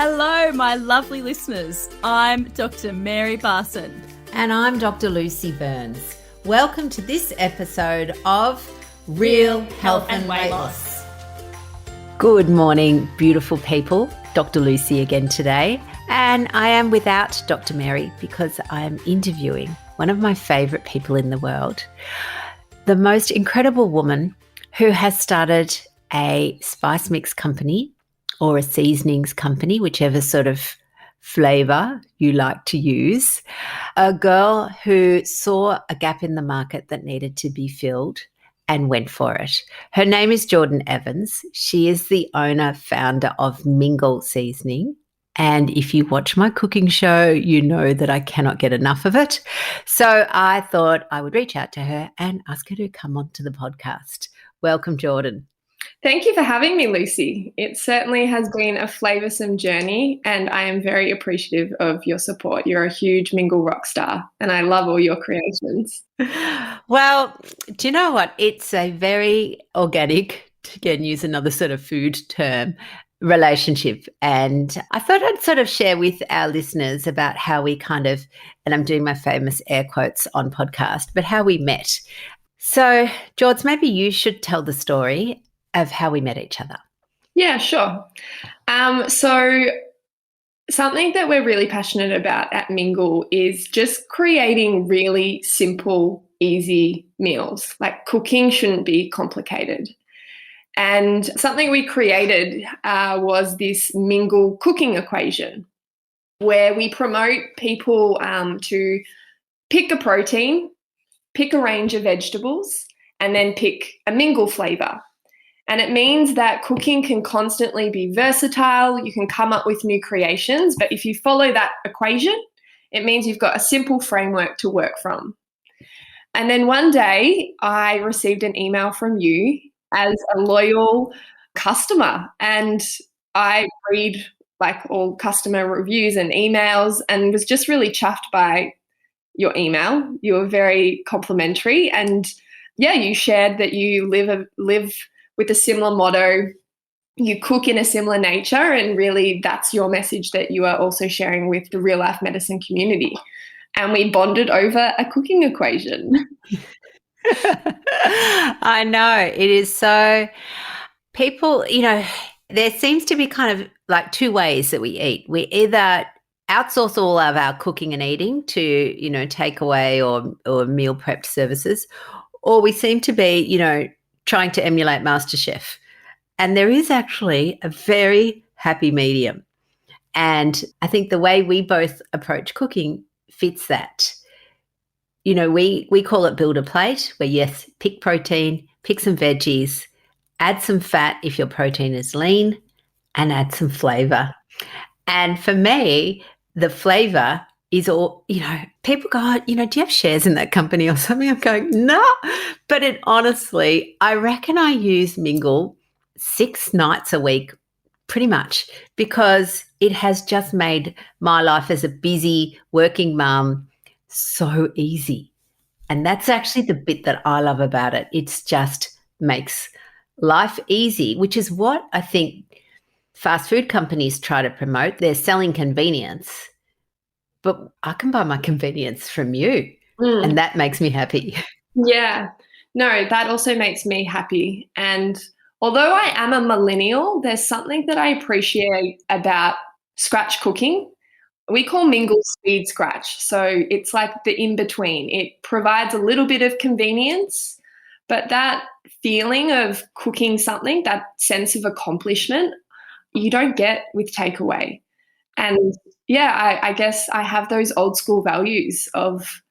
Hello, my lovely listeners. I'm Dr. Mary Barson. And I'm Dr. Lucy Burns. Welcome to this episode of Real Health and Weight Loss. Good morning, beautiful people. Dr. Lucy again today. And I am without Dr. Mary because I am interviewing one of my favourite people in the world, the most incredible woman who has started a spice mix company or a seasonings company, whichever sort of flavour you like to use. A girl who saw a gap in the market that needed to be filled and went for it. Her name is Jordyn Evans. She is the owner, founder of Mingle Seasoning. And if you watch my cooking show, you know that I cannot get enough of it. So I thought I would reach out to her and ask her to come onto the podcast. Welcome, Jordyn. Thank you for having me, Lucy. It certainly has been a flavoursome journey and I am very appreciative of your support. You're a huge Mingle rock star and I love all your creations. Well, do you know what? It's a very organic, to again use another sort of food term, relationship. And I thought I'd sort of share with our listeners about how we kind of, and I'm doing my famous air quotes on podcast, but how we met. So, George, maybe you should tell the story of how we met each other. Yeah, sure. So something that we're really passionate about at Mingle is just creating really simple, easy meals. Like cooking shouldn't be complicated. And something we created was this Mingle cooking equation where we promote people to pick a protein, pick a range of vegetables, and then pick a Mingle flavour. And it means that cooking can constantly be versatile. You can come up with new creations, but if you follow that equation, it means you've got a simple framework to work from. And then one day I received an email from you as a loyal customer, and I read like all customer reviews and emails and was just really chuffed by your email. You were very complimentary, and yeah, you shared that you live with a similar motto, you cook in a similar nature, and really that's your message that you are also sharing with the real life medicine community. And we bonded over a cooking equation. I know, it is so, people, there seems to be kind of like two ways that we eat. We either outsource all of our cooking and eating to, takeaway or meal prepped services, or we seem to be, trying to emulate MasterChef. And there is actually a very happy medium. And I think the way we both approach cooking fits that. We call it build a plate, where yes, pick protein, pick some veggies, add some fat if your protein is lean, and add some flavour. And for me, the flavour is all, people go, do you have shares in that company or something? I'm going, no. But honestly, I reckon I use Mingle 6 nights a week pretty much, because it has just made my life as a busy working mum so easy. And that's actually the bit that I love about it. It's just makes life easy, which is what I think fast food companies try to promote. They're selling convenience. But I can buy my convenience from you, and that makes me happy. Yeah. No, that also makes me happy. And although I am a millennial, there's something that I appreciate about scratch cooking. We call Mingle speed scratch. So it's like the in-between. It provides a little bit of convenience, but that feeling of cooking something, that sense of accomplishment, you don't get with takeaway. And yeah, I guess I have those old school values of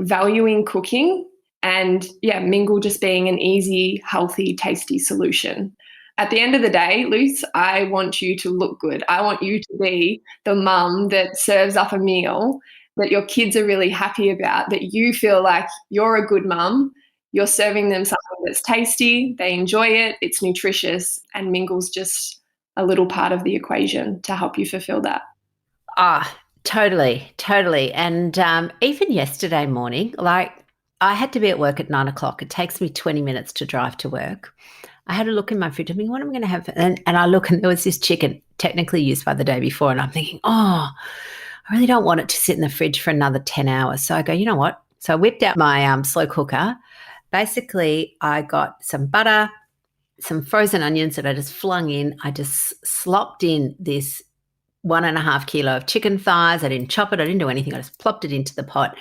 valuing cooking and Mingle just being an easy, healthy, tasty solution. At the end of the day, Luce, I want you to look good. I want you to be the mum that serves up a meal that your kids are really happy about, that you feel like you're a good mum, you're serving them something that's tasty, they enjoy it, it's nutritious, and Mingle's just a little part of the equation to help you fulfill that. Totally. And even yesterday morning, I had to be at work at 9:00. It takes me 20 minutes to drive to work. I had a look in my fridge. I mean, what am I going to have? And I look, and there was this chicken technically used by the day before, and I'm thinking, oh, I really don't want it to sit in the fridge for another 10 hours. So I go, you know what? So I whipped out my slow cooker. Basically, I got some butter, some frozen onions that I just flung in. I just slopped in this 1.5 kilo of chicken thighs. I didn't chop it. I didn't do anything. I just plopped it into the pot,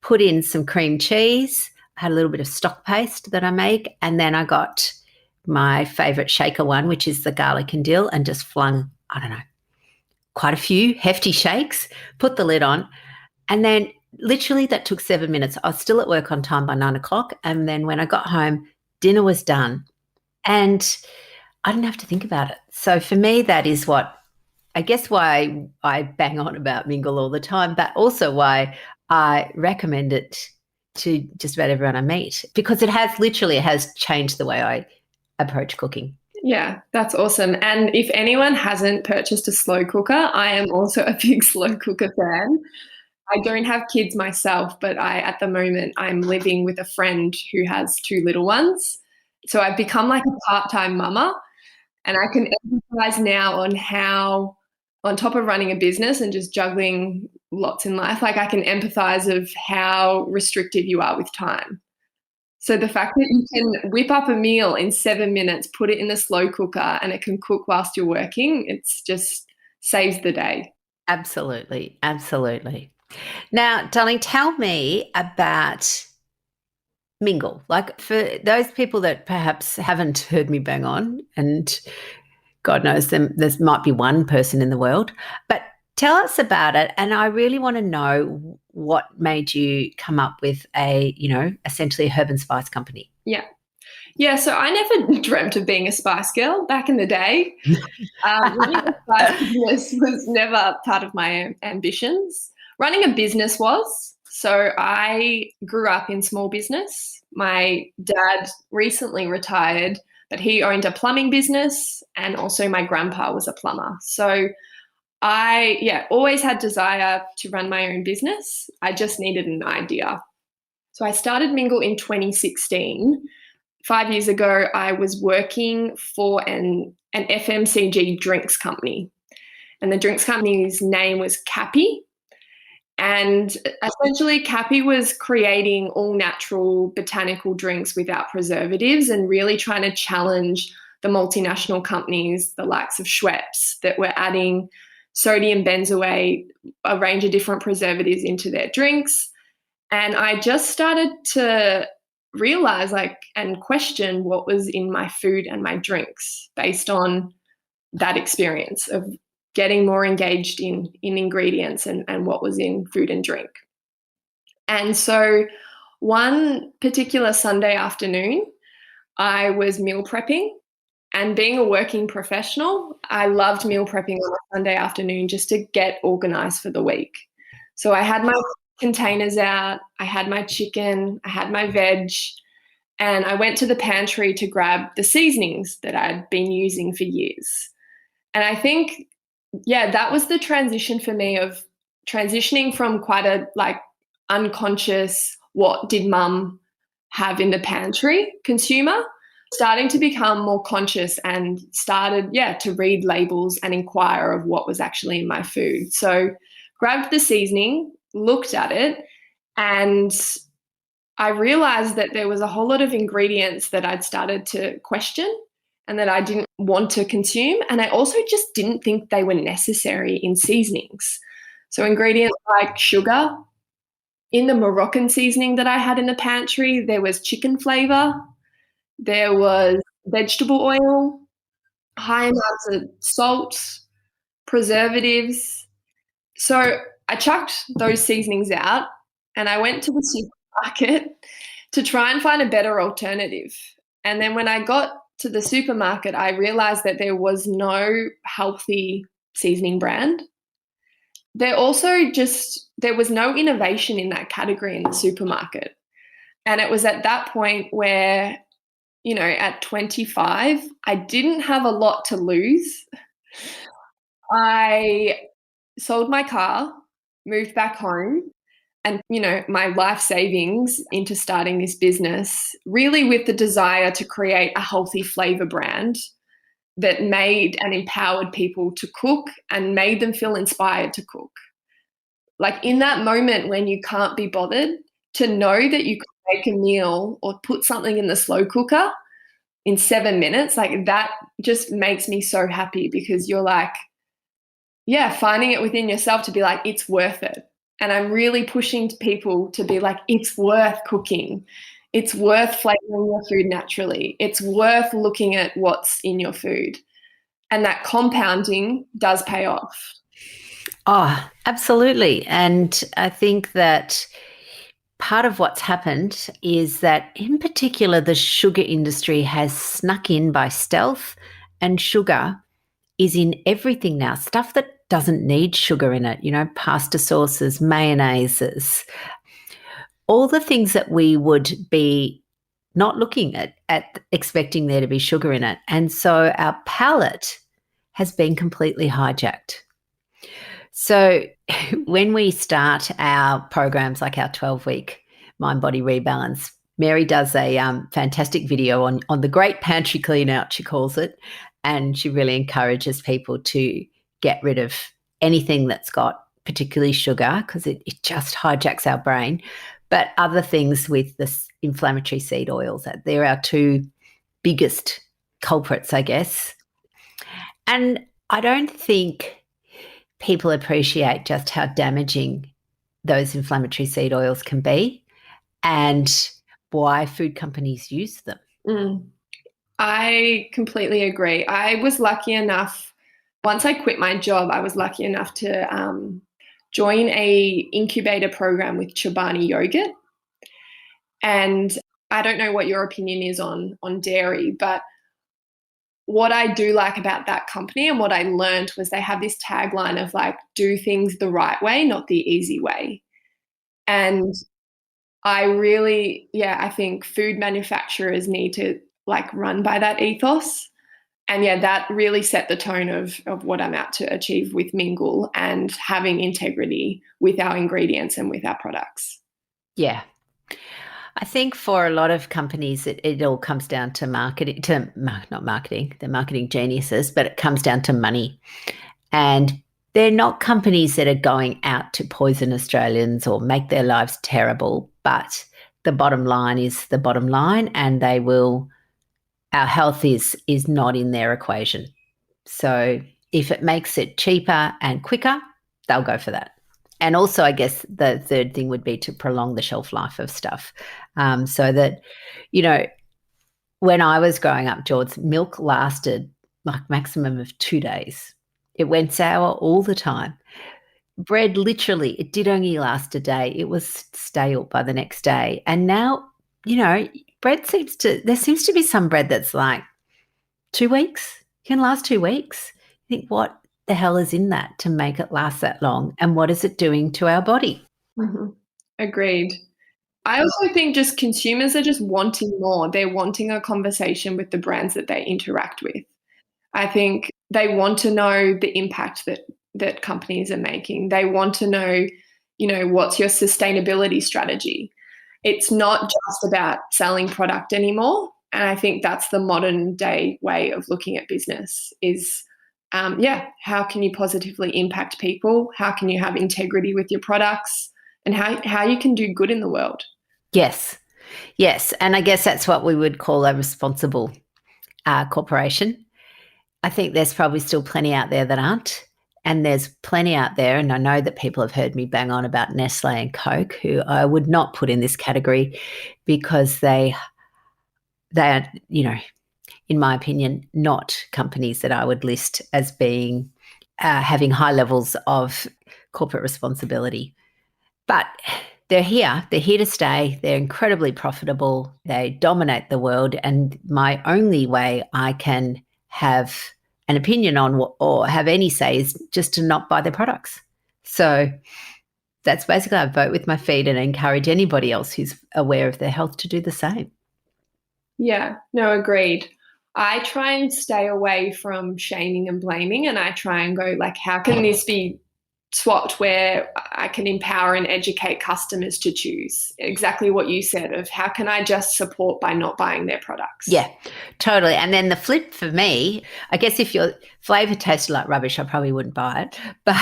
put in some cream cheese. I had a little bit of stock paste that I make. And then I got my favorite shaker one, which is the garlic and dill, and just flung, I don't know, quite a few hefty shakes, put the lid on. And then literally that took 7 minutes. I was still at work on time by 9 o'clock. And then when I got home, dinner was done. And I didn't have to think about it. So for me, that is what, I guess, why I bang on about Mingle all the time, but also why I recommend it to just about everyone I meet, because it has changed the way I approach cooking. Yeah, that's awesome. And if anyone hasn't purchased a slow cooker, I am also a big slow cooker fan. I don't have kids myself, but at the moment, I'm living with a friend who has 2 little ones. So I've become like a part-time mama, and I can empathize now on how, on top of running a business and just juggling lots in life, like I can empathize of how restrictive you are with time. So the fact that you can whip up a meal in 7 minutes, put it in the slow cooker, and it can cook whilst you're working, it's just saves the day. Absolutely. Absolutely. Now, darling, tell me about Mingle. Like, for those people that perhaps haven't heard me bang on, and God knows there might be one person in the world, but tell us about it. And I really want to know what made you come up with essentially a herb and spice company. Yeah. Yeah, so I never dreamt of being a spice girl back in the day. Running a spice business was never part of my ambitions. Running a business was. So I grew up in small business. My dad recently retired, but he owned a plumbing business, and also my grandpa was a plumber. So I always had desire to run my own business. I just needed an idea. So I started Mingle in 2016. 5 years ago, I was working for an FMCG drinks company, and the drinks company's name was Cappy. And essentially, Cappy was creating all natural botanical drinks without preservatives, and really trying to challenge the multinational companies, the likes of Schweppes, that were adding sodium benzoate, a range of different preservatives into their drinks. And I just started to realize and question what was in my food and my drinks based on that experience of getting more engaged in ingredients and what was in food and drink. And so one particular Sunday afternoon, I was meal prepping, and being a working professional, I loved meal prepping on a Sunday afternoon just to get organized for the week. So I had my containers out, I had my chicken, I had my veg, and I went to the pantry to grab the seasonings that I'd been using for years. And I think, that was the transition for me, of transitioning from quite a unconscious, what did mum have in the pantry consumer, starting to become more conscious, and started, to read labels and inquire of what was actually in my food. So grabbed the seasoning, looked at it, and I realized that there was a whole lot of ingredients that I'd started to question and that I didn't want to consume. And I also just didn't think they were necessary in seasonings. So ingredients like sugar. In the Moroccan seasoning that I had in the pantry, there was chicken flavor, there was vegetable oil, high amounts of salt, preservatives. So I chucked those seasonings out, and I went to the supermarket to try and find a better alternative. And then when I got to the supermarket, I realized that there was no healthy seasoning brand. There was no innovation in that category in the supermarket. And it was at that point where, at 25, I didn't have a lot to lose. I sold my car, moved back home, and, my life savings into starting this business, really with the desire to create a healthy flavor brand that made and empowered people to cook and made them feel inspired to cook. Like in that moment when you can't be bothered, to know that you could make a meal or put something in the slow cooker in 7 minutes, like that just makes me so happy, because you're like, yeah, finding it within yourself to be like, it's worth it. And I'm really pushing people to be like, it's worth cooking. It's worth flavoring your food naturally. It's worth looking at what's in your food. And that compounding does pay off. Oh, absolutely. And I think that part of what's happened is that, in particular, the sugar industry has snuck in by stealth, and sugar is in everything now. Stuff that doesn't need sugar in it, pasta sauces, mayonnaises, all the things that we would be not looking at expecting there to be sugar in it. And so our palate has been completely hijacked. So when we start our programs like our 12-week Mind Body Rebalance, Mary does a fantastic video on the great pantry clean out, she calls it, and she really encourages people to get rid of anything that's got particularly sugar, because it just hijacks our brain. But other things with the inflammatory seed oils, they're our two biggest culprits, I guess. And I don't think people appreciate just how damaging those inflammatory seed oils can be and why food companies use them. I completely agree. I was lucky enough, once I quit my job, I was lucky enough to join a incubator program with Chobani Yogurt. And I don't know what your opinion is on dairy, but what I do like about that company and what I learned was they have this tagline of like, do things the right way, not the easy way. And I really, I think food manufacturers need to like run by that ethos. And that really set the tone of what I'm out to achieve with Mingle, and having integrity with our ingredients and with our products. Yeah. I think for a lot of companies, it all comes down to marketing, not marketing, they're marketing geniuses, but it comes down to money. And they're not companies that are going out to poison Australians or make their lives terrible, but the bottom line is the bottom line, and our health is not in their equation. So if it makes it cheaper and quicker, they'll go for that. And also, I guess the third thing would be to prolong the shelf life of stuff, so that, when I was growing up, George, milk lasted like maximum of 2 days. It went sour all the time. Bread, literally, it did only last a day. It was stale by the next day. And now, bread there seems to be some bread that's like 2 weeks, can last 2 weeks. I think, what the hell is in that to make it last that long? And what is it doing to our body? Mm-hmm. Agreed. I also think just consumers are just wanting more. They're wanting a conversation with the brands that they interact with. I think they want to know the impact that companies are making. They want to know, what's your sustainability strategy? It's not just about selling product anymore. And I think that's the modern day way of looking at business is, how can you positively impact people? How can you have integrity with your products? And how you can do good in the world. Yes. And I guess that's what we would call a responsible corporation. I think there's probably still plenty out there that aren't. And there's plenty out there, and I know that people have heard me bang on about Nestle and Coke, who I would not put in this category because they are, in my opinion, not companies that I would list as being having high levels of corporate responsibility. But they're here to stay. They're incredibly profitable. They dominate the world. And my only way I can have an opinion on or have any say is just to not buy their products. So that's basically, I vote with my feet and encourage anybody else who's aware of their health to do the same. Yeah, no, agreed. I try and stay away from shaming and blaming, and I try and go like, how can this be swapped where I can empower and educate customers to choose exactly what you said of how can I just support by not buying their products. Yeah, totally. And then the flip for me, I guess if your flavour tasted like rubbish, I probably wouldn't buy it. But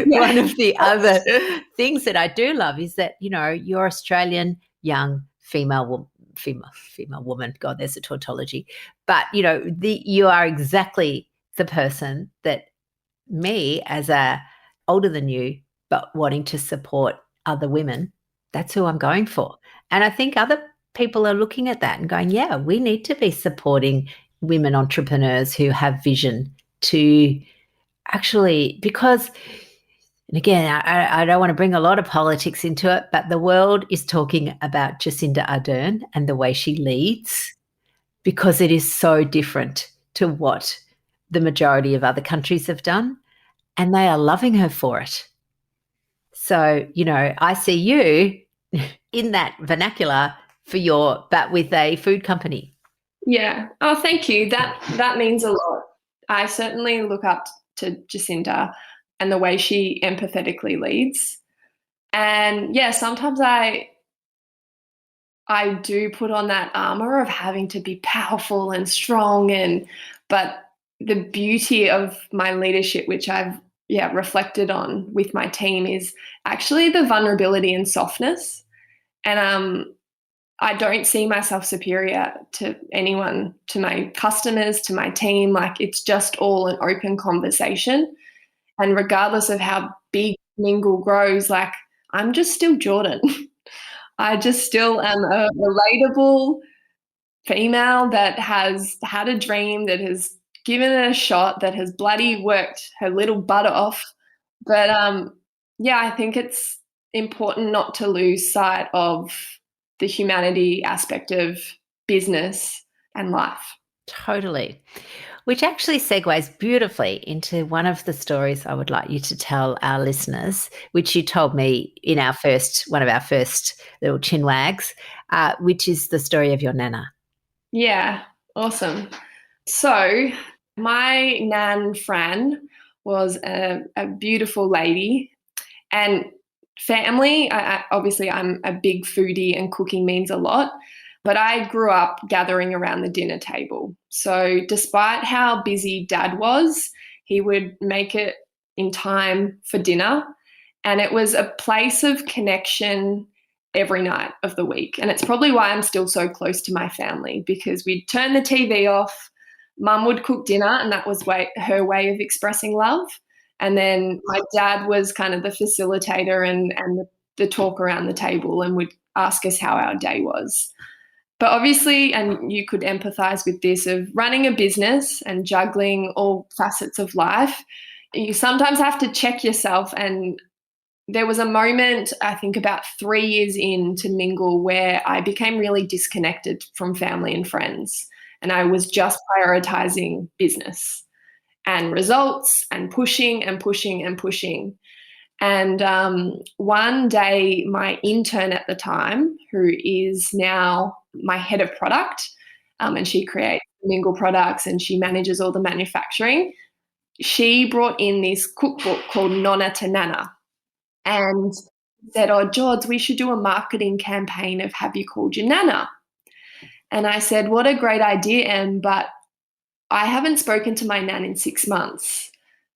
one of the other things that I do love is that, you know, you're Australian young female woman. God, there's a tautology. But, you know, you are exactly the person that me as a older than you, but wanting to support other women, that's who I'm going for. And I think other people are looking at that and going, yeah, we need to be supporting women entrepreneurs who have vision to actually, because, and again, I don't want to bring a lot of politics into it, but the world is talking about Jacinda Ardern and the way she leads, because it is so different to what the majority of other countries have done. And they are loving her for it. So, you know, I see you in that vernacular but with a food company. Yeah. Oh, thank you. That means a lot. I certainly look up to Jacinda and the way she empathetically leads. And yeah, sometimes I do put on that armor of having to be powerful and strong, but the beauty of my leadership, which I've reflected on with my team, is actually the vulnerability and softness. And I don't see myself superior to anyone, to my customers, to my team. Like, it's just all an open conversation. And regardless of how big Mingle grows, like, I'm just still Jordyn. I just still am a relatable female that has had a dream, that has given it a shot, that has bloody worked her little butt off. But I think it's important not to lose sight of the humanity aspect of business and life. Totally. Which actually segues beautifully into one of the stories I would like you to tell our listeners, which you told me in one of our first little chin wags, which is the story of your nana. Yeah, awesome. So my nan, Fran, was a beautiful lady, and family, obviously I'm a big foodie and cooking means a lot, but I grew up gathering around the dinner table. So despite how busy Dad was, he would make it in time for dinner, and it was a place of connection every night of the week. And it's probably why I'm still so close to my family, because we'd turn the TV off, Mum would cook dinner, and that was her way of expressing love. And then my dad was kind of the facilitator and the talk around the table, and would ask us how our day was. But obviously, and you could empathize with this, of running a business and juggling all facets of life, you sometimes have to check yourself. And there was a moment, I think about 3 years into Mingle, where I became really disconnected from family and friends. And I was just prioritizing business and results and pushing and pushing and pushing. And one day, my intern at the time, who is now my head of product, and she creates Mingle products and she manages all the manufacturing, she brought in this cookbook called Nonna to Nana, and said, "Oh, Jords, we should do a marketing campaign of Have You Called Your Nana?" And I said, "What a great idea, Em, but I haven't spoken to my nan in 6 months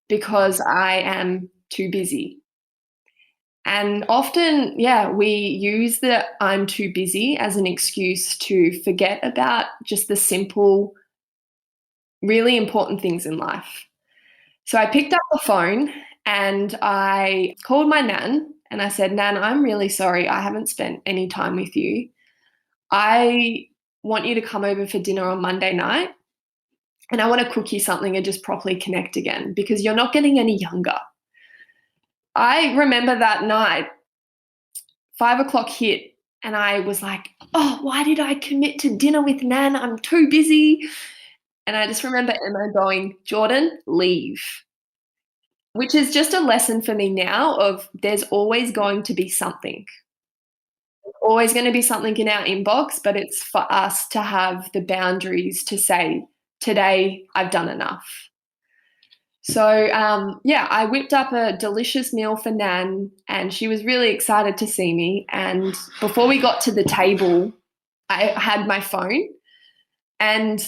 because I am too busy." And often, we use the I'm too busy as an excuse to forget about just the simple, really important things in life. So I picked up the phone and I called my nan and I said, "Nan, I'm really sorry I haven't spent any time with you. I want you to come over for dinner on Monday night, and I want to cook you something and just properly connect again, because you're not getting any younger." I remember that night, 5 o'clock hit, and I was like, "Oh, why did I commit to dinner with Nan? I'm too busy." And I just remember Emma going, "Jordyn, leave." Which is just a lesson for me now of there's always going to be something. There's always going to be something in our inbox, but it's for us to have the boundaries to say, today I've done enough. So, yeah, I whipped up a delicious meal for Nan, and she was really excited to see me. And before we got to the table, I had my phone. And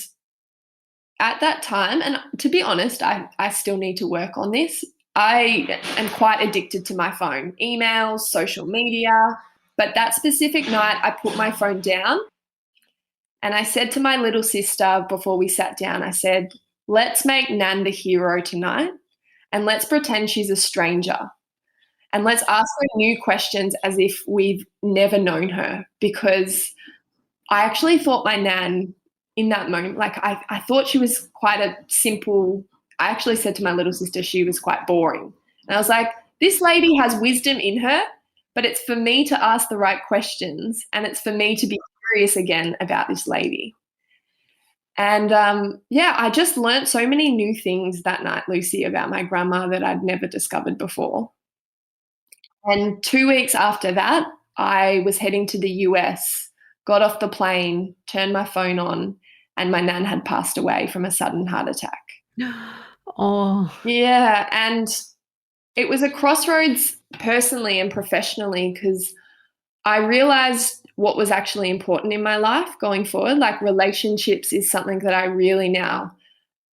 at that time, and to be honest, I still need to work on this. I am quite addicted to my phone, emails, social media. But that specific night, I put my phone down and I said to my little sister before we sat down, I said, let's make Nan the hero tonight and let's pretend she's a stranger. And let's ask her new questions as if we've never known her, because I actually thought my Nan in that moment, like I thought she was quite a simple, I actually said to my little sister she was quite boring. And I was like, this lady has wisdom in her, but it's for me to ask the right questions and it's for me to be curious again about this lady. And yeah, I just learnt so many new things that night, Lucy, about my grandma that I'd never discovered before. And 2 weeks after that, I was heading to the US, got off the plane, turned my phone on, and my nan had passed away from a sudden heart attack. Oh, Yeah, and it was a crossroads personally and professionally, because I realized what was actually important in my life going forward. Like, relationships is something that I really now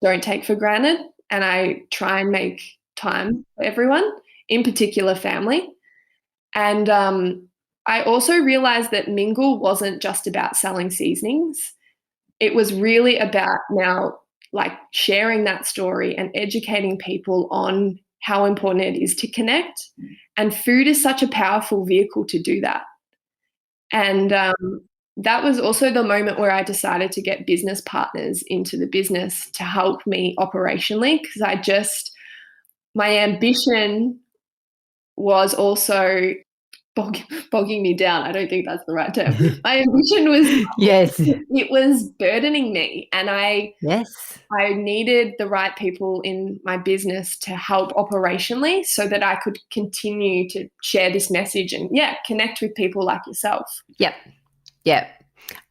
don't take for granted, and I try and make time for everyone, in particular family. And I also realized that Mingle wasn't just about selling seasonings. It was really about now, like, sharing that story and educating people on how important it is to connect. And food is such a powerful vehicle to do that. And that was also the moment where I decided to get business partners into the business to help me operationally, because my ambition was also bogging me down. I don't think that's the right term. My ambition was yes. it was burdening me, and Yes. I needed the right people in my business to help operationally so that I could continue to share this message and, yeah, connect with people like yourself. Yep. Yep.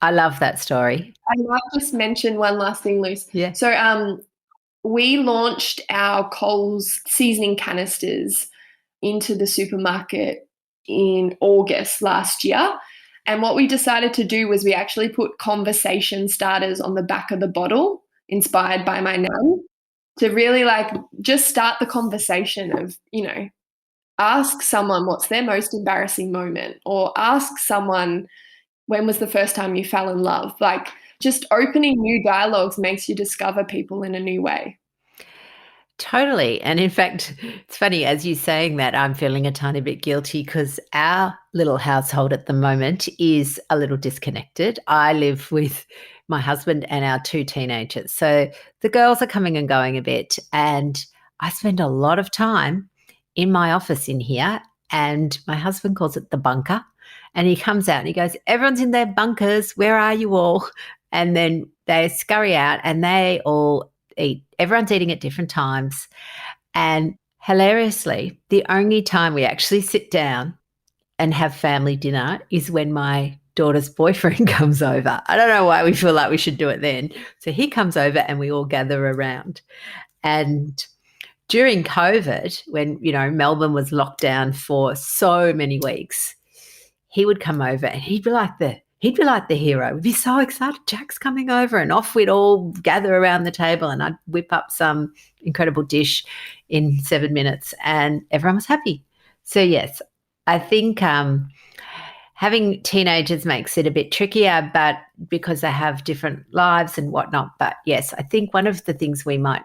I love that story. I might just mention one last thing, Luce. Yeah. So we launched our Coles seasoning canisters into the supermarket in August last year. And what we decided to do was we actually put conversation starters on the back of the bottle, inspired by my nan, to really, like, just start the conversation of, ask someone what's their most embarrassing moment, or ask someone when was the first time you fell in love. Like, just opening new dialogues makes you discover people in a new way. Totally. And in fact, it's funny, as you saying that, I'm feeling a tiny bit guilty because our little household at the moment is a little disconnected. I live with my husband and our 2 teenagers. So the girls are coming and going a bit, and I spend a lot of time in my office in here, and my husband calls it the bunker. And he comes out and he goes, everyone's in their bunkers. Where are you all? And then they scurry out and they all eat. Everyone's eating at different times. And hilariously, the only time we actually sit down and have family dinner is when my daughter's boyfriend comes over. I don't know why we feel like we should do it then. So he comes over and we all gather around. And during COVID, when, Melbourne was locked down for so many weeks, he would come over and he'd be like the hero. We'd be so excited. Jack's coming over, and off we'd all gather around the table and I'd whip up some incredible dish in 7 minutes and everyone was happy. So yes, I think having teenagers makes it a bit trickier, but because they have different lives and whatnot. But yes, I think one of the things we might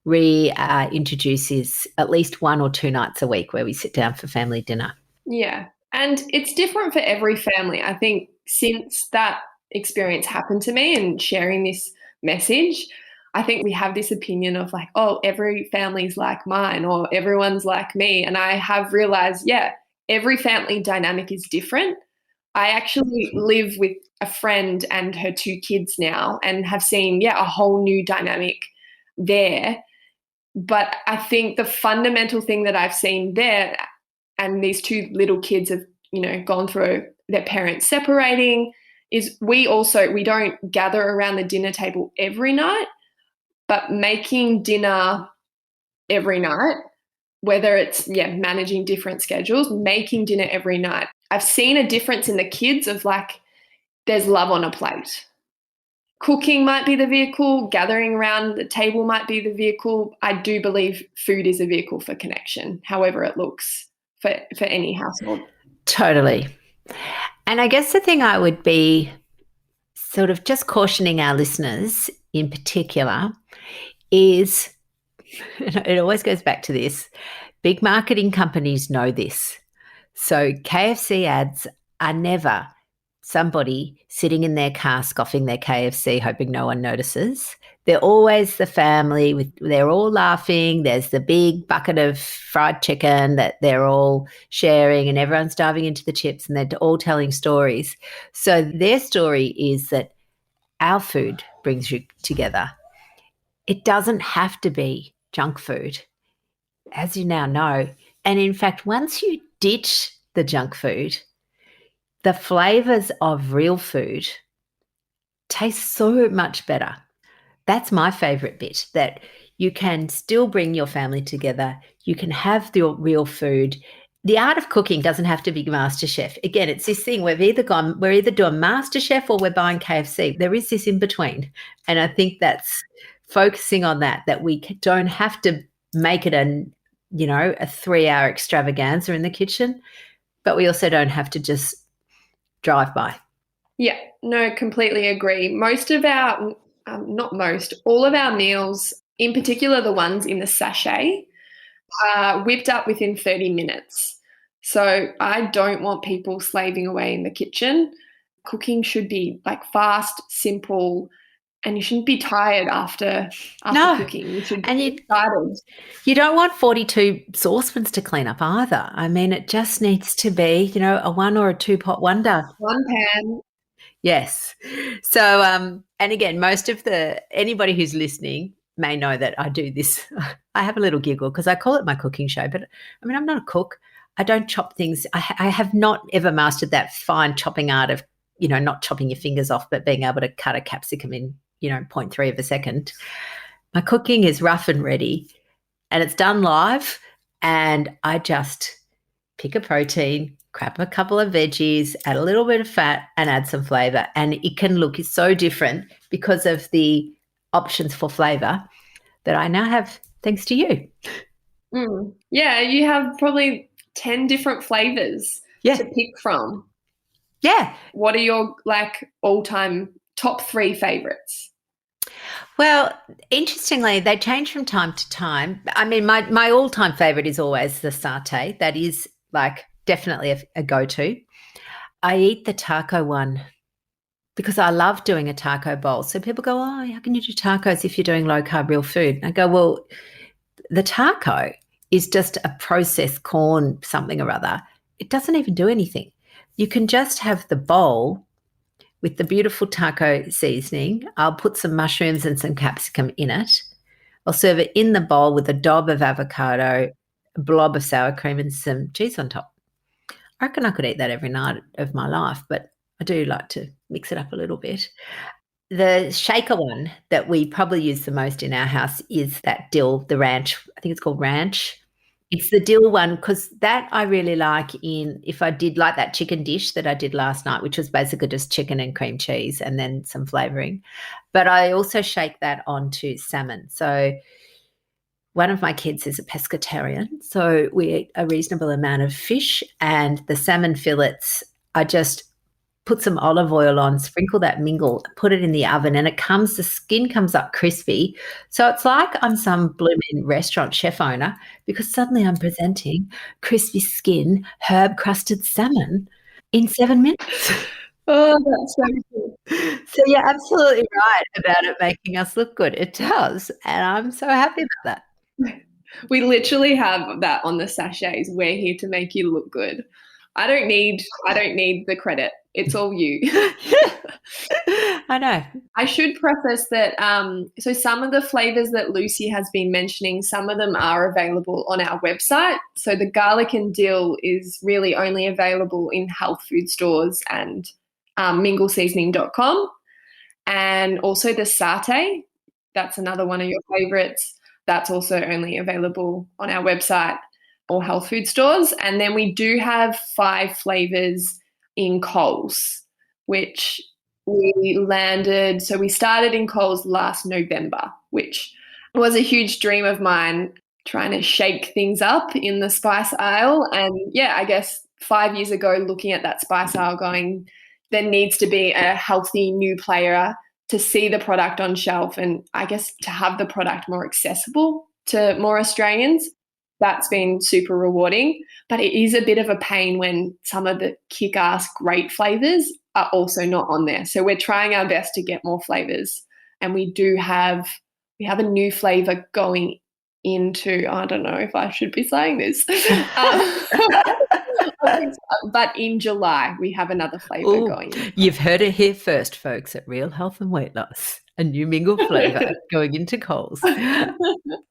introduce is at least 1 or 2 nights a week where we sit down for family dinner. Yeah. And it's different for every family. I think since that experience happened to me and sharing this message, I think we have this opinion of like, oh, every family's like mine or everyone's like me. And I have realized, yeah, every family dynamic is different. I actually live with a friend and her 2 kids now and have seen, yeah, a whole new dynamic there. But I think the fundamental thing that I've seen there, and these 2 little kids have, gone through their parents separating, is we don't gather around the dinner table every night, but making dinner every night, whether it's, managing different schedules, making dinner every night. I've seen a difference in the kids of like, there's love on a plate. Cooking might be the vehicle, gathering around the table might be the vehicle. I do believe food is a vehicle for connection, however it looks for any household. Totally. And I guess the thing I would be sort of just cautioning our listeners in particular is, it always goes back to this, big marketing companies know this. So KFC ads are never somebody sitting in their car scoffing their KFC hoping no one notices. They're always the family, they're all laughing. There's the big bucket of fried chicken that they're all sharing and everyone's diving into the chips and they're all telling stories. So their story is that our food brings you together. It doesn't have to be junk food, as you now know. And in fact, once you ditch the junk food, the flavors of real food taste so much better. That's my favorite bit, that you can still bring your family together. You can have the real food. The art of cooking doesn't have to be MasterChef. Again, it's this thing, we're either doing MasterChef or we're buying KFC. There is this in between. And I think that's focusing on that we don't have to make it a 3-hour extravaganza in the kitchen, but we also don't have to just drive by. Yeah, no, completely agree. All of our meals, in particular the ones in the sachet, are whipped up within 30 minutes. So I don't want people slaving away in the kitchen. Cooking should be like fast, simple, and you shouldn't be tired after cooking. You should be excited. You don't want 42 saucepans to clean up either. I mean, it just needs to be, a 1 or a 2 pot wonder. One pan. Yes. So, and again, anybody who's listening may know that I do this. I have a little giggle because I call it my cooking show, but I mean, I'm not a cook. I don't chop things. I have not ever mastered that fine chopping art of, not chopping your fingers off, but being able to cut a capsicum in, 0.3 of a second. My cooking is rough and ready and it's done live, and I just pick a protein, grab a couple of veggies, add a little bit of fat and add some flavor. And it can look so different because of the options for flavor that I now have thanks to you. Yeah, you have probably 10 different flavors to pick from. Yeah. What are your all-time top 3 favorites? Well, interestingly, they change from time to time. I mean, my all-time favorite is always the satay. That is definitely a go-to. I eat the taco one because I love doing a taco bowl. So people go, oh, how can you do tacos if you're doing low-carb real food? And I go, well, the taco is just a processed corn something or other. It doesn't even do anything. You can just have the bowl with the beautiful taco seasoning. I'll put some mushrooms and some capsicum in it. I'll serve it in the bowl with a dob of avocado, a blob of sour cream and some cheese on top. I reckon I could eat that every night of my life, but I do like to mix it up a little bit. The shaker one that we probably use the most in our house is that dill, the ranch. I think it's called ranch. It's the dill one because that I really like if I did like that chicken dish that I did last night, which was basically just chicken and cream cheese and then some flavouring. But I also shake that onto salmon. So one of my kids is a pescatarian, so we eat a reasonable amount of fish, and the salmon fillets, I just put some olive oil on, sprinkle that Mingle, put it in the oven, and the skin comes up crispy. So it's like I'm some blooming restaurant chef owner because suddenly I'm presenting crispy skin, herb-crusted salmon in 7 minutes. Oh, that's so good. So you're absolutely right about it making us look good. It does, and I'm so happy about that. We literally have that on the sachets. We're here to make you look good. I don't need the credit. It's all you. I know. I should preface that so some of the flavors that Lucy has been mentioning, some of them are available on our website. So the garlic and dill is really only available in health food stores and mingleseasoning.com. And also the satay, that's another one of your favorites. that's also only available on our website or health food stores. And then we do have 5 flavors in Coles, which we landed. So we started in Coles last November, which was a huge dream of mine, trying to shake things up in the spice aisle. And yeah, I guess 5 years ago, looking at that spice aisle going, there needs to be a healthy new player to see the product on shelf, and I guess to have the product more accessible to more Australians. That's been super rewarding, but it is a bit of a pain when some of the kick-ass great flavors are also not on there. So we're trying our best to get more flavors, and we have a new flavor going into, I don't know if I should be saying this, but in July we have another flavor going in. You've heard it here first, folks, at Real Health and Weight Loss. A new Mingle flavour going into Coles.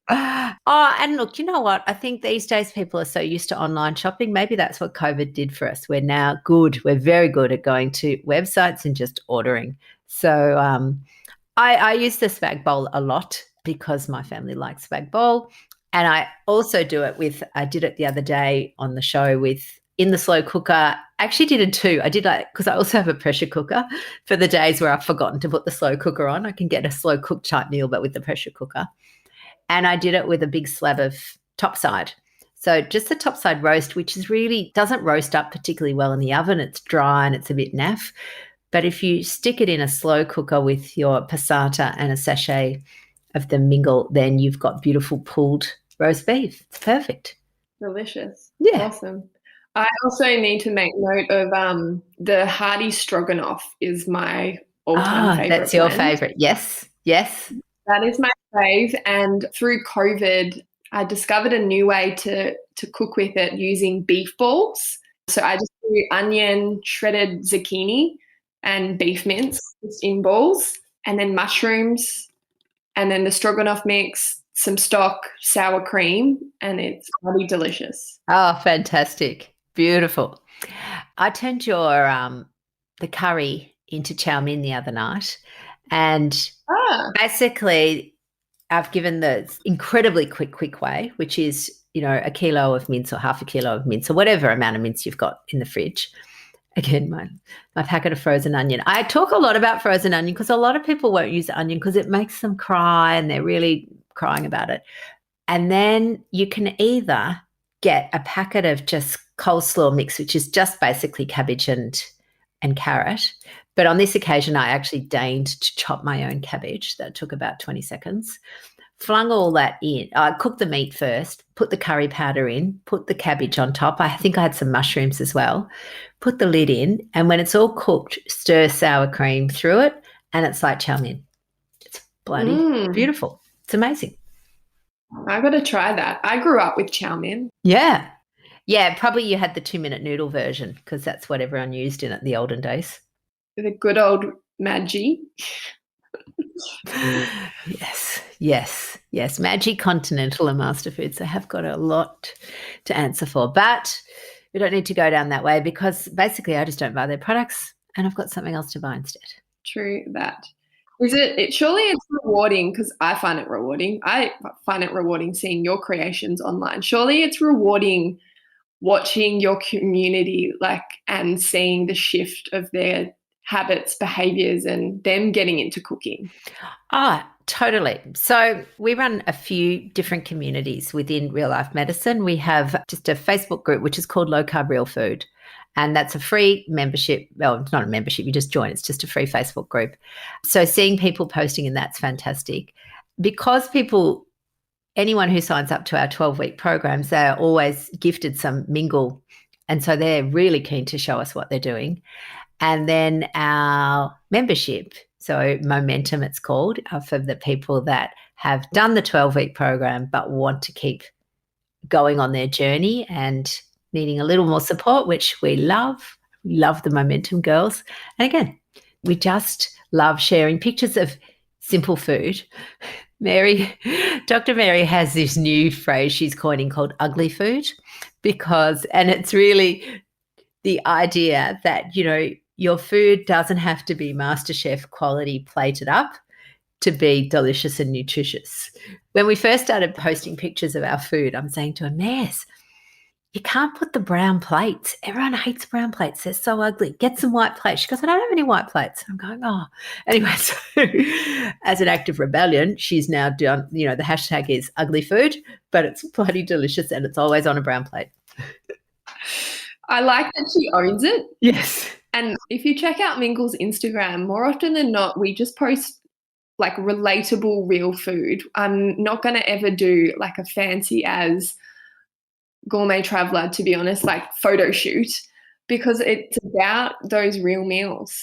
And look, you know what? I think these days people are so used to online shopping. Maybe that's what COVID did for us. We're now good. We're very good at going to websites and just ordering. So I use the spag bowl a lot because my family likes spag bowl. And I also do it I did it the other day on the show in the slow cooker. I actually did it too. I did because I also have a pressure cooker for the days where I've forgotten to put the slow cooker on. I can get a slow cook type meal, but with the pressure cooker. And I did it with a big slab of topside. So just the topside roast, which is really doesn't roast up particularly well in the oven. It's dry and it's a bit naff. But if you stick it in a slow cooker with your passata and a sachet of the Mingle, then you've got beautiful pulled roast beef. It's perfect. Delicious. Yeah. Awesome. I also need to make note of the hearty stroganoff is my all-time favorite. That's your favorite. Yes. That is my fave. And through COVID, I discovered a new way to cook with it using beef balls. So I just do onion, shredded zucchini, and beef mince just in balls, and then mushrooms, and then the stroganoff mix, some stock, sour cream, and it's really delicious. Oh, fantastic. Beautiful. I turned your the curry into chow mein the other night, and basically I've given the incredibly quick way, which is, a kilo of mince or half a kilo of mince or whatever amount of mince you've got in the fridge. Again, my packet of frozen onion. I talk a lot about frozen onion because a lot of people won't use onion because it makes them cry and they're really crying about it. And then you can either get a packet of just coleslaw mix, which is just basically cabbage and carrot. But on this occasion, I actually deigned to chop my own cabbage. That took about 20 seconds. Flung all that in. I cooked the meat first, put the curry powder in, put the cabbage on top. I think I had some mushrooms as well. Put the lid in, and when it's all cooked, stir sour cream through it, and it's like chow mein. It's bloody beautiful. It's amazing. I got to try that. I grew up with chow mein. Yeah. Yeah, probably you had the 2-minute noodle version because that's what everyone used in it the olden days. The good old Maggi. Yes. Maggi, Continental and Masterfoods, they have got a lot to answer for. But we don't need to go down that way because basically I just don't buy their products and I've got something else to buy instead. True that. Surely it's rewarding because I find it rewarding. I find it rewarding seeing your creations online. Surely it's rewarding watching your community and seeing the shift of their habits, behaviors, and them getting into cooking. Totally. So we run a few different communities within Real Life Medicine. We have just a Facebook group, which is called Low Carb Real Food. And that's a free membership. Well, it's not a membership. You just join. It's just a free Facebook group. So seeing people posting in that's fantastic. Because anyone who signs up to our 12-week programs, they're always gifted some Mingle. And so they're really keen to show us what they're doing. And then our membership, so Momentum it's called, for the people that have done the 12-week program but want to keep going on their journey and needing a little more support, which we love. We love the Momentum girls. And again, we just love sharing pictures of simple food. Dr. Mary has this new phrase she's coining called ugly food and it's really the idea that, your food doesn't have to be MasterChef quality plated up. to be delicious and nutritious. When we first started posting pictures of our food, I'm saying to her, Ness, you can't put the brown plates. Everyone hates brown plates. They're so ugly. Get some white plates. She goes, I don't have any white plates. I'm going, oh. Anyway, so as an act of rebellion, she's now done, the hashtag is ugly food, but it's bloody delicious and it's always on a brown plate. I like that she owns it. Yes. And if you check out Mingle's Instagram, more often than not, we just post like relatable, real food. I'm not going to ever do like a fancy as gourmet traveler, to be honest, like photo shoot, because it's about those real meals.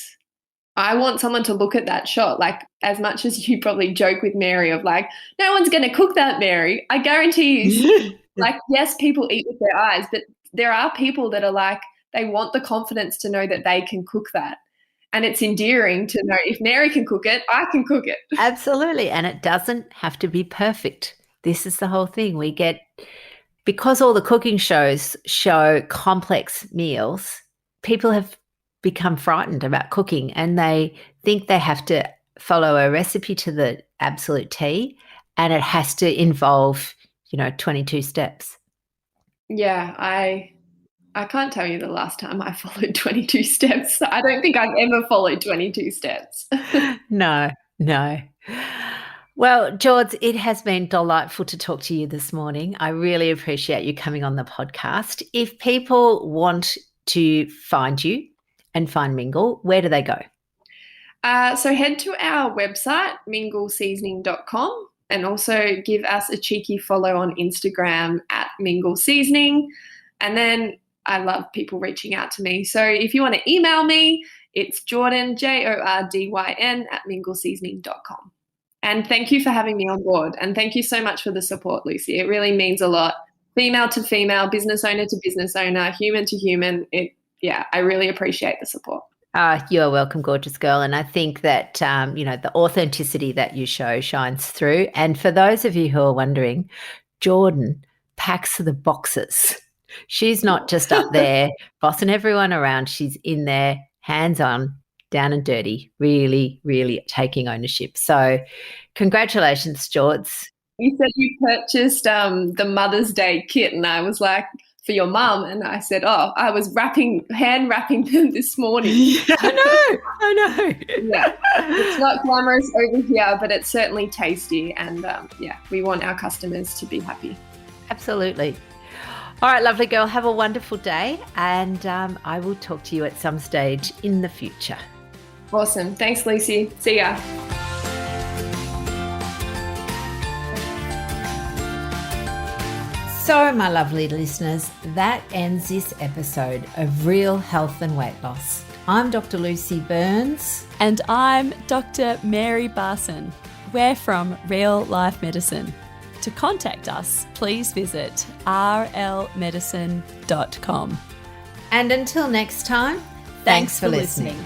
I want someone to look at that shot, like as much as you probably joke with Mary of like, no one's going to cook that, Mary. I guarantee you, like, yes, people eat with their eyes, but there are people that are like, they want the confidence to know that they can cook that. And it's endearing to know if Mary can cook it, I can cook it. Absolutely. And it doesn't have to be perfect. This is the whole thing. Because all the cooking shows show complex meals, people have become frightened about cooking and they think they have to follow a recipe to the absolute T and it has to involve, 22 steps. Yeah, I can't tell you the last time I followed 22 steps. I don't think I've ever followed 22 steps. No. Well, George, it has been delightful to talk to you this morning. I really appreciate you coming on the podcast. If people want to find you and find Mingle, where do they go? So head to our website, mingleseasoning.com, and also give us a cheeky follow on Instagram at Mingle Seasoning. And then I love people reaching out to me. So if you want to email me, it's Jordyn, Jordyn, at mingleseasoning.com. And thank you for having me on board. And thank you so much for the support, Lucy. It really means a lot. Female to female, business owner to business owner, human to human. I really appreciate the support. You are welcome, gorgeous girl. And I think that, the authenticity that you show shines through. And for those of you who are wondering, Jordyn packs the boxes. She's not just up there bossing everyone around. She's in there, hands-on, down and dirty, really, really taking ownership. So congratulations, Jords. You said you purchased the Mother's Day kit and I was like, for your mum, and I said, oh, I was hand wrapping them this morning. Yeah, I know. Yeah, it's not glamorous over here, but it's certainly tasty and we want our customers to be happy. Absolutely. All right, lovely girl, have a wonderful day and I will talk to you at some stage in the future. Awesome. Thanks, Lucy. See ya. So, my lovely listeners, that ends this episode of Real Health and Weight Loss. I'm Dr. Lucy Burns. And I'm Dr. Mary Barson. We're from Real Life Medicine. To contact us, please visit rlmedicine.com. And until next time, thanks for listening.